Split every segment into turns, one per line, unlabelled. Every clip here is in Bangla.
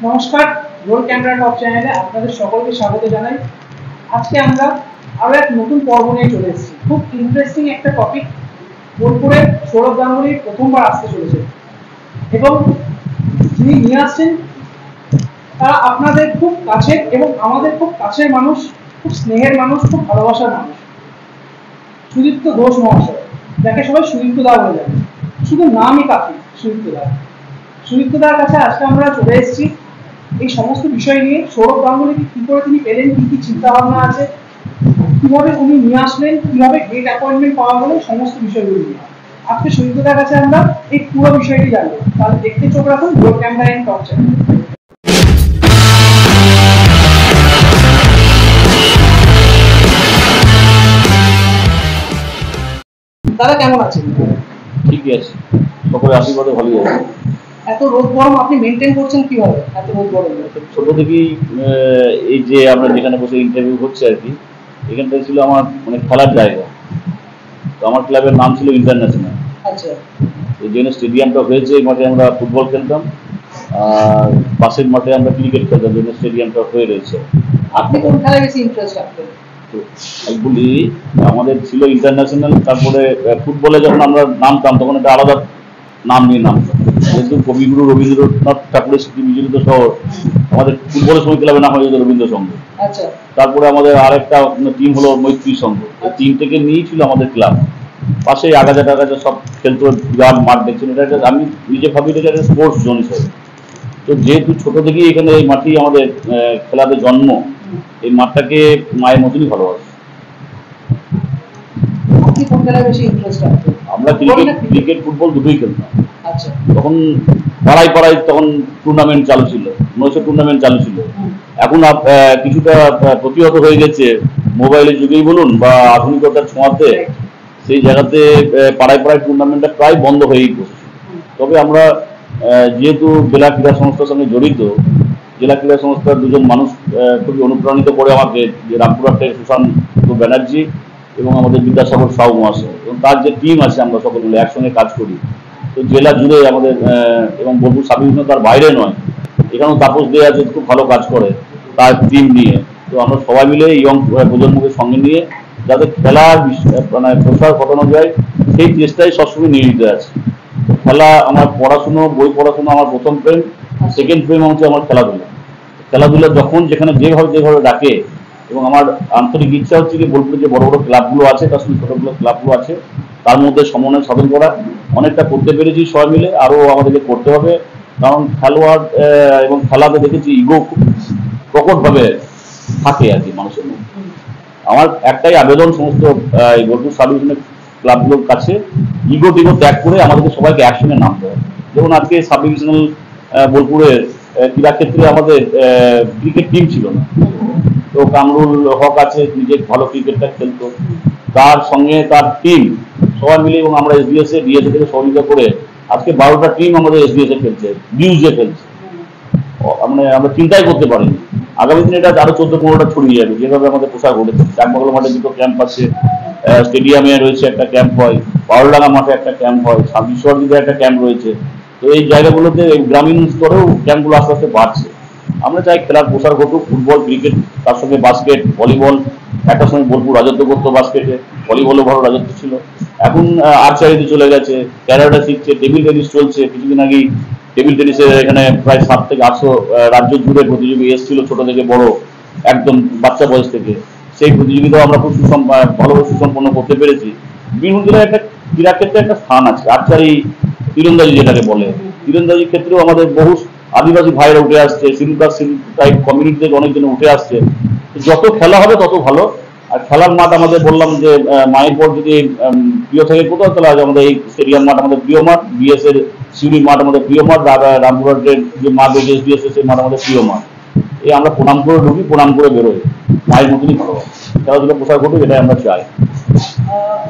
নমস্কার, রোল ক্যামেরা টপ চ্যানেলে আপনাদের সকলকে স্বাগত জানাই। আজকে আমরা আরো এক নতুন পর্ব নিয়ে চলে এসেছি। খুব ইন্টারেস্টিং একটা টপিক। বোলপুরে সৌরভ গাঙ্গুলি প্রথমবার আসতে চলেছে এবং যিনি নিয়ে আসছেন তারা আপনাদের খুব কাছের এবং আমাদের খুব কাছের মানুষ, খুব স্নেহের মানুষ, খুব ভালোবাসার মানুষ, সুদীপ্ত ঘোষ মহাশয়, যাকে সবাই সুদীপ্ত দা বলে জানে। শুধু নামই কাফি সুদীপ্ত দা। সুদীপ্ত দার কাছে আজকে আমরা চলে এসেছি এই সমস্ত বিষয় নিয়ে। সৌরভ গাঙ্গুলিকে কি করে তিনি পেলেন, কি কি চিন্তা ভাবনা আছে, কিভাবে উনি নিয়ে আসলেন, কিভাবে গেট অ্যাপয়েন্টমেন্ট পাওয়া গেল, সমস্ত বিষয়গুলো নিয়ে আজকে সুদীপ্ত দার কাছে আমরা এই পুরো বিষয়টি জানবো। তাহলে দেখতে চোখ রাখুন roll camera and top channel. দাদা কেমন আছেন?
ঠিকই আছে, সকলে আশীর্বাদে ভালোই আছে।
এত রোদ গরম আপনি মেনটেন করছেন কিভাবে? এত রোদ গরম
ছোট থেকেই এই যে আমরা যেখানে বসে ইন্টারভিউ হচ্ছে আর কি, এখানটায় ছিল আমার মানে খেলার জায়গা। তো আমার ক্লাবের নাম ছিল ইন্টারন্যাশনাল।
আচ্ছা।
এই জন্য স্টেডিয়ামটা হয়েছে, এই মাঠে আমরা ফুটবল খেলতাম আর পাশের মাঠে আমরা ক্রিকেট খেলতাম, জন্য স্টেডিয়ামটা হয়ে রয়েছে।
আপনি কোন খেলায় বেশি ইন্টারেস্ট রাখতেন?
আমি বলি, আমাদের ছিল ইন্টারন্যাশনাল, তারপরে ফুটবলে যখন আমরা নামতাম তখন একটা আলাদা নাম নিয়ে নামতাম। যেহেতু কবিগুরু রবীন্দ্রনাথ ঠাকুরের স্মৃতি বিজড়িত শহর, আমাদের ফুটবলের সময় ক্লাবের নাম হয়ে যেত রবীন্দ্র সংঘ।
আচ্ছা।
তারপরে আমাদের আরেকটা টিম হলো মৈত্রী সংঘ। এই টিমটাকে নিয়েই ছিল আমাদের ক্লাব। পাশে আগাছা টাগাছা সব খেলতো, বিরাট মাঠ দেখছেন। এটা একটা, আমি নিজে ভাবি এটা একটা স্পোর্টস জোন হিসেবে। তো যেহেতু ছোট থেকেই এখানে এই মাঠেই আমাদের খেলাতে জন্ম, এই মাঠটাকে মায়ের মতনই ভালোবাসি। আমরা ক্রিকেট ফুটবল দুটোই খেলতাম। তখন পাড়ায় পাড়ায় তখন টুর্নামেন্ট চালু ছিল, 900 টুর্নামেন্ট চালু ছিল। এখন কিছুটা প্রতিহত হয়ে গেছে মোবাইলের যুগেই বলুন বা আধুনিকতার ছোঁয়াতে, সেই জায়গাতে পাড়ায় পাড়ায় টুর্নামেন্টটা প্রায় বন্ধ হয়েই পড়ছে। তবে আমরা যেহেতু জেলা ক্রীড়া সংস্থার সঙ্গে জড়িত, জেলা ক্রীড়া সংস্থার দুজন মানুষ খুবই অনুপ্রাণিত করে আমাকে, যে রামপুরহাটের সুশান্ত ব্যানার্জি এবং আমাদের বিদ্যাসাগর সাউ মহাশয়, এবং তার যে টিম আছে, আমরা সকলে মিলে একসঙ্গে কাজ করি। তো জেলা জুড়ে আমাদের এবং বোলপুর সাব ডিভিশন তার বাইরে নয়, এখানেও তাপস দে আছে, খুব ভালো কাজ করে তার টিম নিয়ে। তো আমরা সবাই মিলে ইয়ং প্রজন্মকে সঙ্গে নিয়ে যাতে খেলার মানে প্রসার ঘটানো যায়, সেই চেষ্টায় সবসময় নিয়োজিত আছে। খেলা আমার পড়াশুনো, বই পড়াশুনো আমার প্রথম প্রেম, সেকেন্ড প্রেম হচ্ছে আমার খেলাধুলা। খেলাধুলা যখন যেখানে যেভাবে ডাকে, এবং আমার আন্তরিক ইচ্ছা হচ্ছে কি বোলপুরে যে বড় বড় ক্লাবগুলো আছে তার সঙ্গে ছোটগুলো ক্লাবগুলো আছে, তার মধ্যে সমন্বয় সাধন করা। অনেকটা করতে পেরেছি সবাই মিলে, আরও আমাদেরকে করতে হবে। কারণ খেলোয়াড় এবং খেলাতে দেখেছি ইগো খুব প্রকটভাবে থাকে আর কি মানুষের মধ্যে। আমার একটাই আবেদন সমস্ত এই বোলপুর সাব ডিভিশনের ক্লাবগুলোর কাছে, ইগো টিগো ত্যাগ করে আমাদেরকে সবাইকে একসঙ্গে নামতে হবে। যেমন আজকে সাব ডিভিশনাল বোলপুরের ক্রীড়াক্ষেত্রে আমাদের ক্রিকেট টিম ছিল না, তো কামরুল হক আছে, নিজে ভালো ক্রিকেটটা খেলতো, তার সঙ্গে তার টিম সবাই মিলে, এবং আমরা এসবিএসএ ডিএসএ থেকে সহযোগিতা করে আজকে 12টা টিম আমাদের এসবিএসএ খেলছে, বিউজে খেলছে। মানে আমরা চিন্তাই করতে পারিনি। আগামী দিনে এটা আরো 14-15টা ছড়িয়ে যাবে, যেভাবে আমাদের প্রসার ঘটেছে। চাকবাগলা মাঠে দুটো ক্যাম্প আছে, স্টেডিয়ামে রয়েছে একটা ক্যাম্প হয়, পাওয়ারডাঙ্গা মাঠে একটা ক্যাম্প হয়, সাবিশ্বরদীতে একটা ক্যাম্প রয়েছে। তো এই জায়গাগুলোতে গ্রামীণ স্তরেও ক্যাম্পগুলো আস্তে আস্তে বাড়ছে। আমরা চাই খেলার প্রসার ঘটুক, ফুটবল, ক্রিকেট, তার সঙ্গে বাস্কেট, ভলিবল। একটা সময় বোলপুর রাজত্ব করতো বাস্কেটে, ভলিবলও ভালো রাজত্ব ছিল। এখন আর্চারিতে চলে গেছে, ক্যারাটে শিখছে, টেবিল টেনিস চলছে। কিছুদিন আগেই টেবিল টেনিসের এখানে প্রায় 700 থেকে 800 রাজ্য জুড়ে প্রতিযোগী এসেছিল, ছোট থেকে বড়, একদম বাচ্চা বয়স থেকে। সেই প্রতিযোগিতাও আমরা খুব ভালোভাবে সুসম্পন্ন করতে পেরেছি। বীরভূম জেলায় একটা ক্রীড়াক্ষেত্রে একটা স্থান আছে। আর্চারি, তীরন্দাজি যেটাকে বলে, তীরন্দাজি ক্ষেত্রেও আমাদের বহু আদিবাসী ভাইরা উঠে আসছে, শিডিউল কাস্ট টাইপ কমিউনিটি থেকে অনেকজন উঠে আসছে। যত খেলা হবে তত ভালো। আর খেলার মাঠ আমাদের বললাম যে মায়ের পর যদি প্রিয় থেকে কোথাও খেলা আছে, আমাদের এই স্টেডিয়াম মাঠ আমাদের প্রিয় মাঠ, বিএস এর শিউরি মাঠ আমাদের প্রিয় মাঠ, রামপুরহাটের যে মাঠ রয়েছে এসবিএস সেই মাঠ আমাদের প্রিয় মাঠ। এই আমরা প্রণাম করে ঢুকি, প্রণাম করে বেরোই, মায়ের মতনই ভালো খেলাধুলা প্রসার ঘটুক, এটাই আমরা চাই।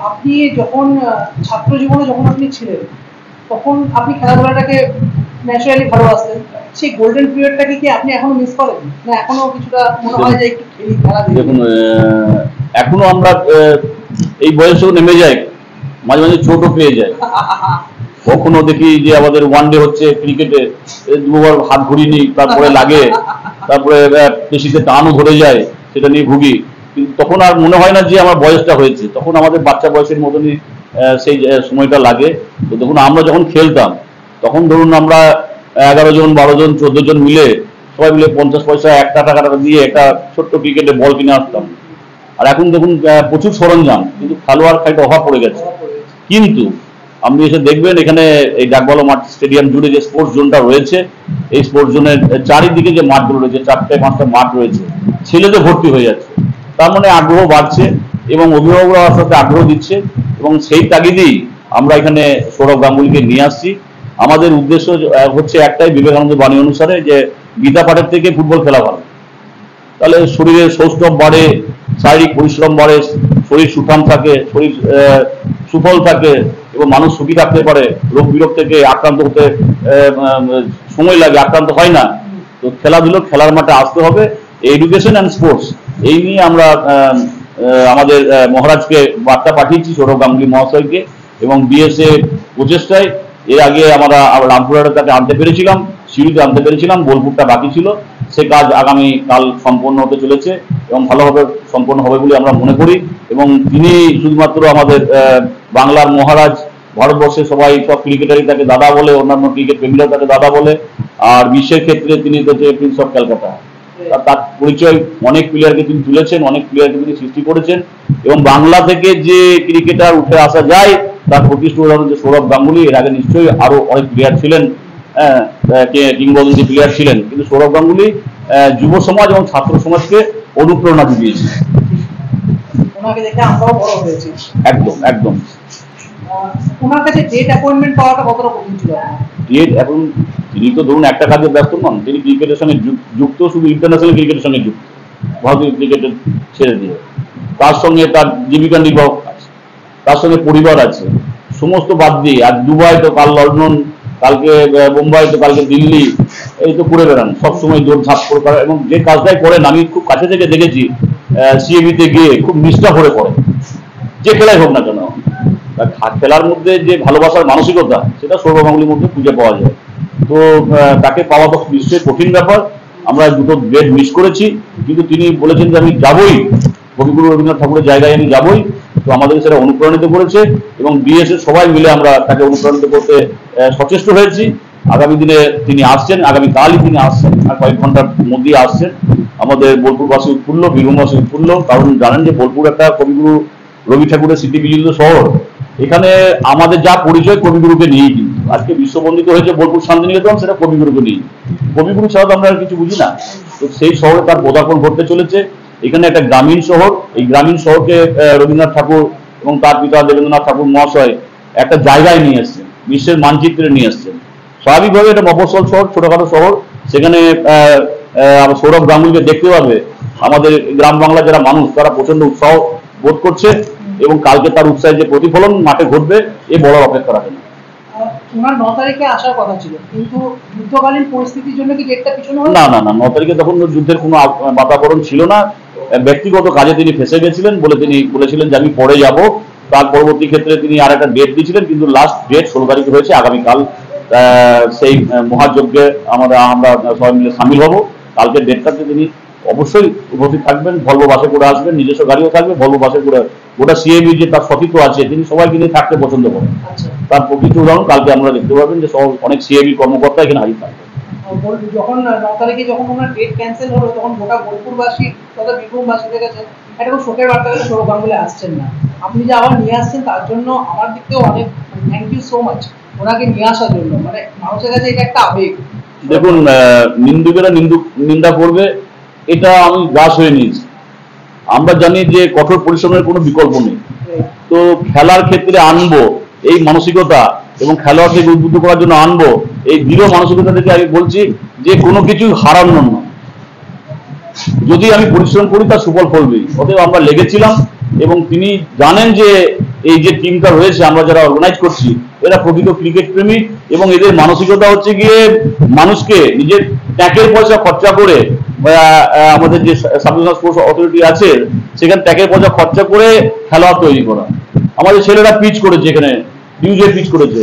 আপনি যখন ছাত্র জীবনে যখন আপনি ছিলেন, তখন আপনি খেলাধুলাটাকে ন্যাচারালি ভালোবাসতেন। সেই গোল্ডেন পিরিয়ডটাকে কি আপনি এখনো মিস করেন, না এখনো কিছুটা মনে হয় যে একটু খেলি, খেলা?
দেখুন, এখনো আমরা এই বয়সেও নেমে যাই, মাঝে মাঝে চোটও পেয়ে যায়। কখনো দেখি যে আমাদের ওয়ানডে হচ্ছে ক্রিকেটে দুবার হাত ঘুরিয়ে নিই, তারপরে লাগে, তারপরে পেশিতে টানও ধরে যায়, সেটা নিয়ে ভুগি। কিন্তু তখন আর মনে হয় না যে আমার বয়সটা হয়েছে, তখন আমাদের বাচ্চা বয়সের মতনই সেই সময়টা লাগে। তো দেখুন আমরা যখন খেলতাম তখন ধরুন আমরা 11 জন 12 জন 14 জন মিলে সবাই মিলে 50 পয়সা একটা টাকা দিয়ে একটা ছোট্ট ক্রিকেটে বল কিনে আসতাম। আর এখন দেখুন প্রচুর সরঞ্জাম, কিন্তু খেলোয়াড় খাইতে অভাব পড়ে গেছে। কিন্তু আপনি এসে দেখবেন এখানে এই ডাকবাংলো মাঠ স্টেডিয়াম জুড়ে যে স্পোর্টস জোনটা রয়েছে, এই স্পোর্টস জোনের চারিদিকে যে মাঠগুলো রয়েছে, 4-5টা মাঠ রয়েছে, ছেলেদের ভর্তি হয়ে যাচ্ছে। তার মানে আগ্রহ বাড়ছে এবং অভিভাবকরা আমার সাথে আগ্রহ দিচ্ছে, এবং সেই তাগিদেই আমরা এখানে সৌরভ গাঙ্গুলিকে নিয়ে আসছি। আমাদের উদ্দেশ্য হচ্ছে একটাই, বিবেকানন্দ বাণী অনুসারে, যে গীতা পাঠের থেকে ফুটবল খেলা ভালো। তাহলে শরীরের সৌষ্ঠব বাড়ে, শারীরিক পরিশ্রম বাড়ে, শরীর সুঠাম থাকে, শরীর সুফল থাকে এবং মানুষ সুখী থাকতে পারে, রোগ বিরোগ থেকে আক্রান্ত হতে সময় লাগে, আক্রান্ত হয় না। তো খেলাধুলো খেলার মাঠে আসতে হবে। এডুকেশন অ্যান্ড স্পোর্টস এই নিয়ে আমরা আমাদের মহারাজকে বার্তা পাঠিয়েছি, সৌরভ গাঙ্গুলি মহাশয়কে, এবং বিএসএ প্রচেষ্টায় এর আগে আমরা রামপুরহাটে তাকে আনতে পেরেছিলাম, সিঁড়িতে আনতে পেরেছিলাম, বোলপুরটা বাকি ছিল। সে কাজ আগামী কাল সম্পন্ন হতে চলেছে এবং ভালোভাবে সম্পন্ন হবে বলে আমরা মনে করি। এবং তিনি শুধুমাত্র আমাদের বাংলার মহারাজ, ভারতবর্ষের সবাই সব ক্রিকেটারই তাকে দাদা বলে, অন্যান্য ক্রিকেট প্রেমীরাও তাকে দাদা বলে। আর বিশ্বের ক্ষেত্রে তিনি হচ্ছে প্রিন্স অফ ক্যালকাটা। তার পরিচয় অনেক প্লেয়ারকে তিনি তুলেছেন, অনেক প্লেয়ারকে তিনি সৃষ্টি করেছেন, এবং বাংলা থেকে যে ক্রিকেটার উঠে আসা যায় তার প্রতিষ্ঠিত উদাহরণ হচ্ছে সৌরভ গাঙ্গুলি। এর আগে নিশ্চয়ই আরো অনেক প্লেয়ার ছিলেন, কিংবদন্তি প্লেয়ার ছিলেন, কিন্তু সৌরভ গাঙ্গুলি যুব সমাজ এবং ছাত্র সমাজকে অনুপ্রেরণা দিয়েছে।
ওনাকে দেখে আমরাও বড় হয়েছি।
একদম একদম।
ওনার কাছে ডেট অ্যাপয়েন্টমেন্ট পাওয়াটা কতটা কঠিন ছিল?
ডেট, এখন তিনি তো ধরুন একটা কাজে ব্যস্ত নন, তিনি ক্রিকেটের সঙ্গে যুক্ত, শুধু ইন্টারন্যাশনাল ক্রিকেটের সঙ্গে যুক্ত, ভারতীয় ক্রিকেটের ছেড়ে দিয়ে। তার সঙ্গে তার জীবিকা নির্বাহ আছে, তার সঙ্গে পরিবার আছে, সমস্ত বাদ দিয়ে আজ দুবাই, তো কাল লন্ডন, কালকে মুম্বাই, তো কালকে দিল্লি, এই তো ঘুরে বেড়ান, সবসময় দৌড় ঝাঁপ করে। এবং যে কাজটাই করেন আমি খুব কাছে থেকে দেখেছি, সিএবিতে গিয়ে খুব নিষ্ঠা করে করেন, যে খেলাই হোক না কেন। খেলার মধ্যে যে ভালোবাসার মানসিকতা, সেটা সৌরভ গাঙ্গুলির মধ্যে খুঁজে পাওয়া যায়। তো তাকে পাওয়া তো নিশ্চয়ই কঠিন ব্যাপার। আমরা দুটো ডেট মিস করেছি, কিন্তু তিনি বলেছেন যে আমি যাবই, কবিগুরু রবীন্দ্রনাথ ঠাকুরের জায়গায় আমি যাবই। তো আমাদের সেটা অনুপ্রাণিত করেছে, এবং বিএসএ সবাই মিলে আমরা তাকে অনুপ্রাণিত করতে সচেষ্ট হয়েছি। আগামী দিনে তিনি আসছেন, আগামীকালই তিনি আসছেন, আর কয়েক ঘন্টার মধ্যেই আসছেন। আমাদের বোলপুরবাসী উৎফুল্ল, বীরভূমবাসী উৎফুল্ল, কারণ জানেন যে বোলপুর একটা কবিগুরু রবি ঠাকুরের স্মৃতিবিজড়িত শহর। এখানে আমাদের যা পরিচয় কবিগুরুকে নিয়েই, কিন্তু আজকে বিশ্ববন্দিত হয়েছে বোলপুর শান্তিনিকেতন, সেটা কবিগুরুকে নিয়ে। কবিগুরু ছাড়া তো আমরা আর কিছু বুঝি না। তো সেই শহরে তার পদার্পণ ঘটতে চলেছে। এখানে একটা গ্রামীণ শহর, এই গ্রামীণ শহরকে রবীন্দ্রনাথ ঠাকুর এবং তার পিতা দেবেন্দ্রনাথ ঠাকুর মহাশয় একটা জায়গায় নিয়ে এসছেন, বিশ্বের মানচিত্রে নিয়ে এসছেন। স্বাভাবিকভাবে এটা মফস্বল শহর, ছোটখাটো শহর, সেখানে সৌরভ গাঙ্গুলিকে দেখতে পাবে আমাদের গ্রাম বাংলা যারা মানুষ, তারা প্রচন্ড উৎসাহ বোধ করছে, এবং কালকে তার উৎসাহের যে প্রতিফলন মাঠে ঘটবে, এ বড় অপেক্ষা রাখে না।
ওনার 9 তারিখে আসার কথা ছিল, কিন্তু যুদ্ধকালীন পরিস্থিতির জন্য কি ডেটটা পিছনো হলো?
না না না, 9 তারিখে তখন যুদ্ধের কোনো বাতাবরণ ছিল না। ব্যক্তিগত কাজে তিনি ফেসে গেছিলেন বলে তিনি বলেছিলেন যে আমি পরে যাব। তার পরবর্তী ক্ষেত্রে তিনি আর একটা ডেট দিয়েছিলেন, কিন্তু লাস্ট ডেট 16 তারিখে হয়েছে, আগামীকাল সেই মহাযজ্ঞে আমরা সবাই মিলে সামিল হব। কালকের ডেটটাতে তিনি অবশ্যই উপস্থিত থাকবেন, ভলভো বাসে করে আসবেন, নিজস্ব গাড়িও থাকবে, ভলভো বাসে করে। গোটা সিএবি যে তার সতীর্থ আছে, তিনি সবাইকে নিয়ে থাকতে পছন্দ করেন। তার প্রকৃত উদাহরণ কালকে আমরা দেখতে পাবেন যে অনেক সিএবি কর্মকর্তা এখানে হাজির থাকবে।
যখন 9 তারিখে যখন ওনার ডেট ক্যান্সেল হলো, তখন গোটা বোলপুরবাসী তথা বীরভূমবাসীদের কাছে একটা খুব শোকের বার্তা গেলে সৌরভ গাঙ্গুলি আসছেন না। আপনি যে আবার নিয়ে আসছেন, তার জন্য আমার দিক থেকেও অনেক থ্যাংক ইউ সো মাচ ওনাকে নিয়ে আসার জন্য। মানে মানুষের কাছে এটা একটা আবেগ।
দেখুন, নিন্দুকেরা নিন্দা করবে, এটা আমি গ্রাস হয়ে নিয়েছি। আমরা জানি যে কঠোর পরিশ্রমের কোনো বিকল্প নেই। তো খেলার ক্ষেত্রে আনবো এই মানসিকতা, এবং খেলোয়াড়কে উদ্বুদ্ধ করার জন্য আনবো এই দৃঢ় মানসিকতা থেকে আমি বলছি যে কোনো কিছু হারানোর নয়। যদি আমি পরিশ্রম করি তার সুফল ফলবেই। অতএব আমরা লেগেছিলাম, এবং তিনি জানেন যে এই যে টিমটা রয়েছে, আমরা যারা অর্গানাইজ করছি, এরা প্রকৃত ক্রিকেট প্রেমী, এবং এদের মানসিকতা হচ্ছে গিয়ে মানুষকে নিজের ট্যাকের পয়সা খরচা করে, আমাদের যে সাব ডিভিশনাল স্পোর্টস অথরিটি আছে সেখানে ট্যাকের পয়সা খরচা করে খেলোয়াড় তৈরি করা। আমাদের ছেলেরা পিচ করেছে এখানে, ডিউজে পিচ করেছে,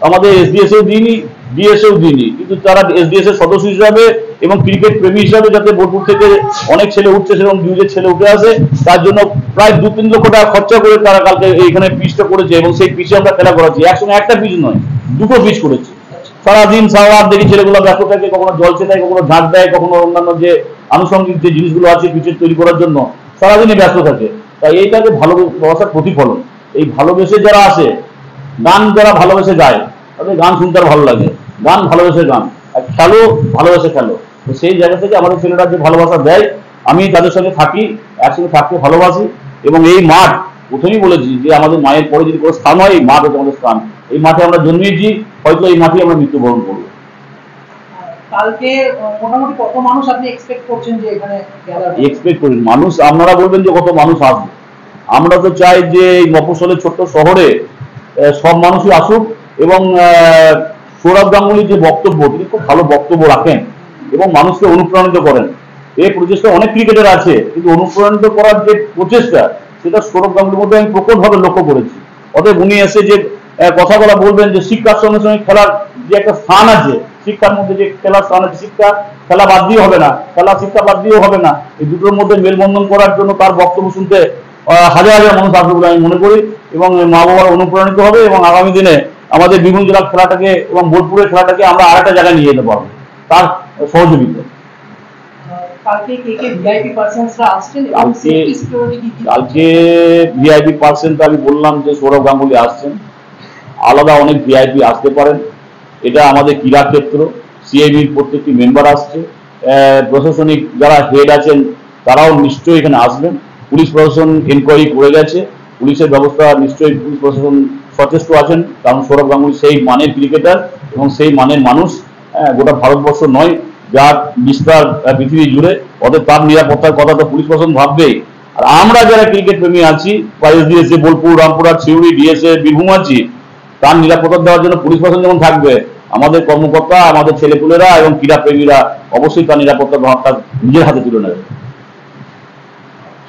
আমাদের এসডিএস এও দিইনি, ডিএস এও দিইনি, কিন্তু তারা এসডিএস এর সদস্য হিসাবে এবং ক্রিকেট প্রেমী হিসাবে যাতে বোলপুর থেকে অনেক ছেলে উঠছে সেরকম ডিউজের ছেলে উঠে আসে, তার জন্য প্রায় 2-3 লক্ষ টাকা খরচা করে তারা কালকে এইখানে পিচটা করেছে এবং সেই পিচে আমরা খেলা করাচ্ছি। একসঙ্গে একটা পিচ নয়, দুটো পিচ করেছি। সারাদিন সারা রাত দেখি ছেলেগুলো ব্যস্ত থাকে, কখনো জল ছেটায়, কখনো ঝাঁট দেয়, কখনো অন্যান্য যে আনুষঙ্গিক যে জিনিসগুলো আছে পিচের তৈরি করার জন্য সারাদিনই ব্যস্ত থাকে। তাই এইটাকে ভালোবাসার প্রতিফলন। এই ভালোবেসে যারা আসে, গান যারা ভালোবেসে গায়, তাদের গান শুনতে আর ভালো লাগে, গান ভালোবেসে গান, আর খেলো ভালোবেসে খেলো। তো সেই জায়গা থেকে আমাদের ছেলেরা যে ভালোবাসা দেয়, আমি তাদের সঙ্গে থাকি, একসঙ্গে থাকতে ভালোবাসি। এবং এই মাঠ প্রথমেই বলেছি যে আমাদের মায়ের পরে যদি কোনো স্থান হয়, এই মাঠ হচ্ছে আমাদের স্থান। এই মাঠে আমরা জন্মেছি, হয়তো এই মাঠে আমরা মৃত্যুবরণ করবো।
কালকে মোটামুটি কত মানুষ আপনি এক্সপেক্ট করছেন যে এখানে
এক্সপেক্ট করি মানুষ? আপনারা বলবেন যে কত মানুষ আসবে। আমরা তো চাই যে এই মফস্বলের ছোট্ট শহরে সব মানুষই আসুক এবং সৌরভ গাঙ্গুলি যে বক্তব্য, তিনি খুব ভালো বক্তব্য রাখেন এবং মানুষকে অনুপ্রাণিত করেন। এই প্রচেষ্টা অনেক ক্রিকেটার আছে, কিন্তু অনুপ্রাণিত করার যে প্রচেষ্টা সেটা সৌরভ গাঙ্গুলির মধ্যে আমি প্রকটভাবে লক্ষ্য করেছি। অতএব উনি এসে যে কথাগুলো বলবেন যে শিক্ষার সঙ্গে সঙ্গে খেলার যে একটা স্থান আছে, শিক্ষার মধ্যে যে খেলার স্থান আছে, শিক্ষা খেলা বাদ দিয়ে হবে না, খেলা শিক্ষা বাদ দিয়েও হবে না, এই দুটোর মধ্যে মেলবন্ধন করার জন্য তার বক্তব্য শুনতে হাজার হাজার মানুষ আসবে বলে আমি মনে করি এবং মা বাবারা অনুপ্রাণিত হবে এবং আগামী দিনে আমাদের বিভিন্ন জেলার খেলাটাকে এবং বোলপুরের খেলাটাকে আমরা আরেকটা জায়গায় নিয়ে যেতে পারবো তার সহযোগিতা। কালকে ভিআইপি পার্সন তো আমি বললাম যে সৌরভ গাঙ্গুলি আসছেন, আলাদা অনেক ভিআইপি আসতে পারেন। এটা আমাদের ক্রীড়া ক্ষেত্র, সিআইবির প্রত্যেকটি মেম্বার আসছে, প্রশাসনিক যারা হেড আছেন তারাও নিশ্চয়ই এখানে আসবেন। পুলিশ প্রশাসন এনকোয়ারি করে গেছে, পুলিশের ব্যবস্থা নিশ্চয়ই পুলিশ প্রশাসন সচেষ্ট আছেন, কারণ সৌরভ গাঙ্গুলি সেই মানের ক্রিকেটার এবং সেই মানের মানুষ গোটা ভারতবর্ষ নয়, যার বিস্তার পৃথিবী জুড়ে। অতএব তার নিরাপত্তার কথা তো পুলিশ প্রশাসন ভাববেই। আর আমরা যারা ক্রিকেট প্রেমী আছি বা এসডিএসএ বোলপুর, রামপুরহাট, সিউড়ি, ডিএসএ, বীরভূম আছি, তার নিরাপত্তা দেওয়ার জন্য পুলিশ প্রশাসন যেমন থাকবে, আমাদের কর্মকর্তা, আমাদের ছেলেপুলেরা এবং ক্রীড়া প্রেমীরা অবশ্যই তার নিরাপত্তা ভাবটা নিজের হাতে তুলে নেবে।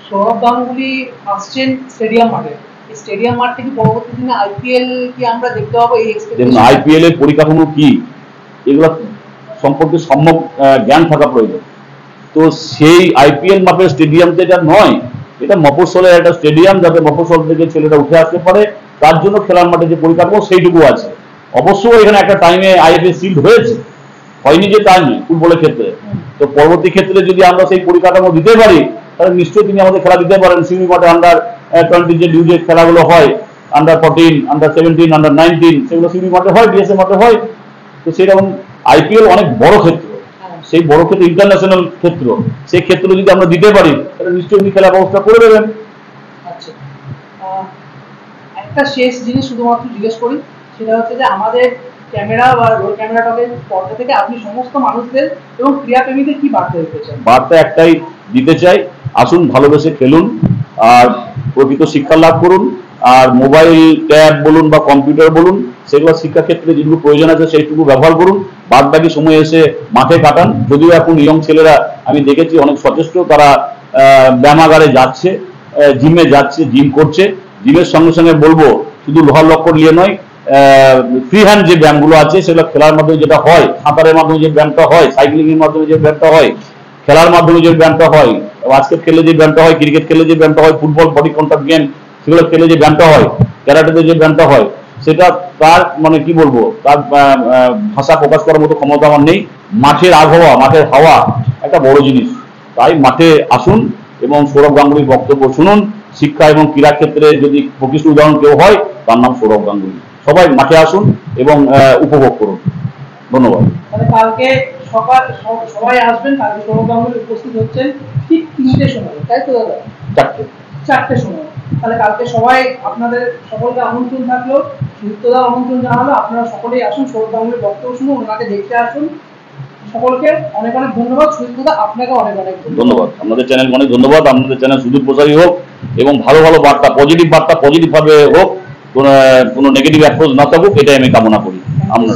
সৌরভ গাঙ্গুলি আসছেন স্টেডিয়াম মাঠে, স্টেডিয়াম মাঠ থেকে পরবর্তী দিনে আইপিএল কি আমরা দেখতে পাবো? এই
দেখুন, আইপিএল এর পরিকাঠামো কি এগুলো সম্পর্কে সম্যক জ্ঞান থাকা প্রয়োজন। তো সেই আইপিএল মাপের স্টেডিয়াম তো এটা নয়, এটা মফস্বলের একটা স্টেডিয়াম, যাতে মফস্বল থেকে ছেলেরা উঠে আসতে পারে, তার জন্য খেলার মাঠে যে পরিকাঠামো সেইটুকু আছে। অবশ্যই এখানে একটা টাইমে আইএফএ সিল্ড হয়েছে, হয়নি যে তাই নেই ফুটবলের ক্ষেত্রে। তো পরবর্তী ক্ষেত্রে যদি আমরা সেই পরিকাঠামো দিতে পারি, তাহলে নিশ্চয়ই তিনি আমাদের খেলা দিতে পারেন। সিউড়ি মাঠে আন্ডার-20 যে ডিউজের খেলাগুলো হয়, আন্ডার-14, আন্ডার-17, আন্ডার-19, সেগুলো সিউড়ি মাঠে হয়, ডিএসএ মাঠে হয়। তো সেরকম আইপিএল অনেক বড় ক্ষেত্র, সেই বড় ক্ষেত্র ইন্টারন্যাশনাল ক্ষেত্র, সেই ক্ষেত্র যদি আমরা দিতে পারি তাহলে নিশ্চয়ই উনি খেলার ব্যবস্থা করে দেবেন।
আচ্ছা, একটা শেষ জিনিস শুধুমাত্র জিজ্ঞেস করি, সেটা হচ্ছে যে আমাদের ক্যামেরা বা রোল ক্যামেরা টকের পর্দা থেকে আপনি সমস্ত মানুষদের এবং ক্রীড়াপ্রেমীদের কি বার্তা দিতে চান? বার্তা
একটাই দিতে চাই, আসুন ভালোবেসে খেলুন আর প্রকৃত শিক্ষা লাভ করুন। আর মোবাইল, ট্যাব বলুন বা কম্পিউটার বলুন, সেগুলো শিক্ষাক্ষেত্রে যেটুকু প্রয়োজন আছে সেইটুকু ব্যবহার করুন, বাদ বাকি সময় এসে মাঠে কাটান। যদিও এখন ইয়ং ছেলেরা আমি দেখেছি অনেক সচেষ্ট, তারা ব্যায়ামাগারে যাচ্ছে, জিমে যাচ্ছে, জিম করছে। জিমের সঙ্গে সঙ্গে বলবো শুধু লোহার লক্কর নিয়ে নয়, ফ্রি হ্যান্ড যে ব্যায়ামগুলো আছে সেগুলো খেলার মাধ্যমে যেটা হয়, সাঁতারের মাধ্যমে যে ব্যায়ামটা হয়, সাইক্লিং এর মাধ্যমে যে ব্যায়ামটা হয়, খেলার মাধ্যমে যে ব্যায়ামটা হয়, বাস্কেট খেলে যে ব্যায়ামটা হয়, ক্রিকেট খেলে যে ব্যায়ামটা হয়, ফুটবল বডি কন্ট্যাক্ট গেম সেগুলো খেলে যে ব্যায়ামটা হয়, ক্যারাটেতে যে ব্যায়ামটা হয়, সেটা তার মানে কি বলবো, তার ভাষা প্রকাশ করার মতো ক্ষমতা আমার নেই। মাঠের আবহাওয়া, মাঠের হাওয়া একটা বড় জিনিস। তাই মাঠে আসুন এবং সৌরভ গাঙ্গুলির বক্তব্য শুনুন। শিক্ষা এবং ক্রীড়া ক্ষেত্রে যদি প্রকৃষ্ট উদাহরণ কেউ হয়, তার নাম সৌরভ গাঙ্গুলি। সবাই মাঠে আসুন এবং উপভোগ করুন। ধন্যবাদ।
কালকে সকাল সবাই আসবেন, কালকে সৌরভ গাঙ্গুলি উপস্থিত হচ্ছেন ঠিক 3টের সময়, তাই তো দাদা? 4টের সময়। তাহলে কালকে সবাই, আপনাদের সকলকে আমন্ত্রণ থাকলো, সুদীপ্তদা আমন্ত্রণ জানালো, আপনারা সকলেই আসুন, সৌরভ গাঙ্গুলির বক্তব্য শুনুন, ওনাকে দেখতে আসুন। সকলকে অনেক অনেক ধন্যবাদ। সুদীপ্তদা আপনাকে অনেক অনেক
ধন্যবাদ। আপনাদের চ্যানেল অনেক ধন্যবাদ। আপনাদের চ্যানেল সুদূর প্রসারী হোক এবং ভালো ভালো বার্তা, পজিটিভ বার্তা পজিটিভ ভাবে হোক, কোনো নেগেটিভ অ্যাপ্রোচ না থাকুক, এটাই আমি কামনা করি। আমরা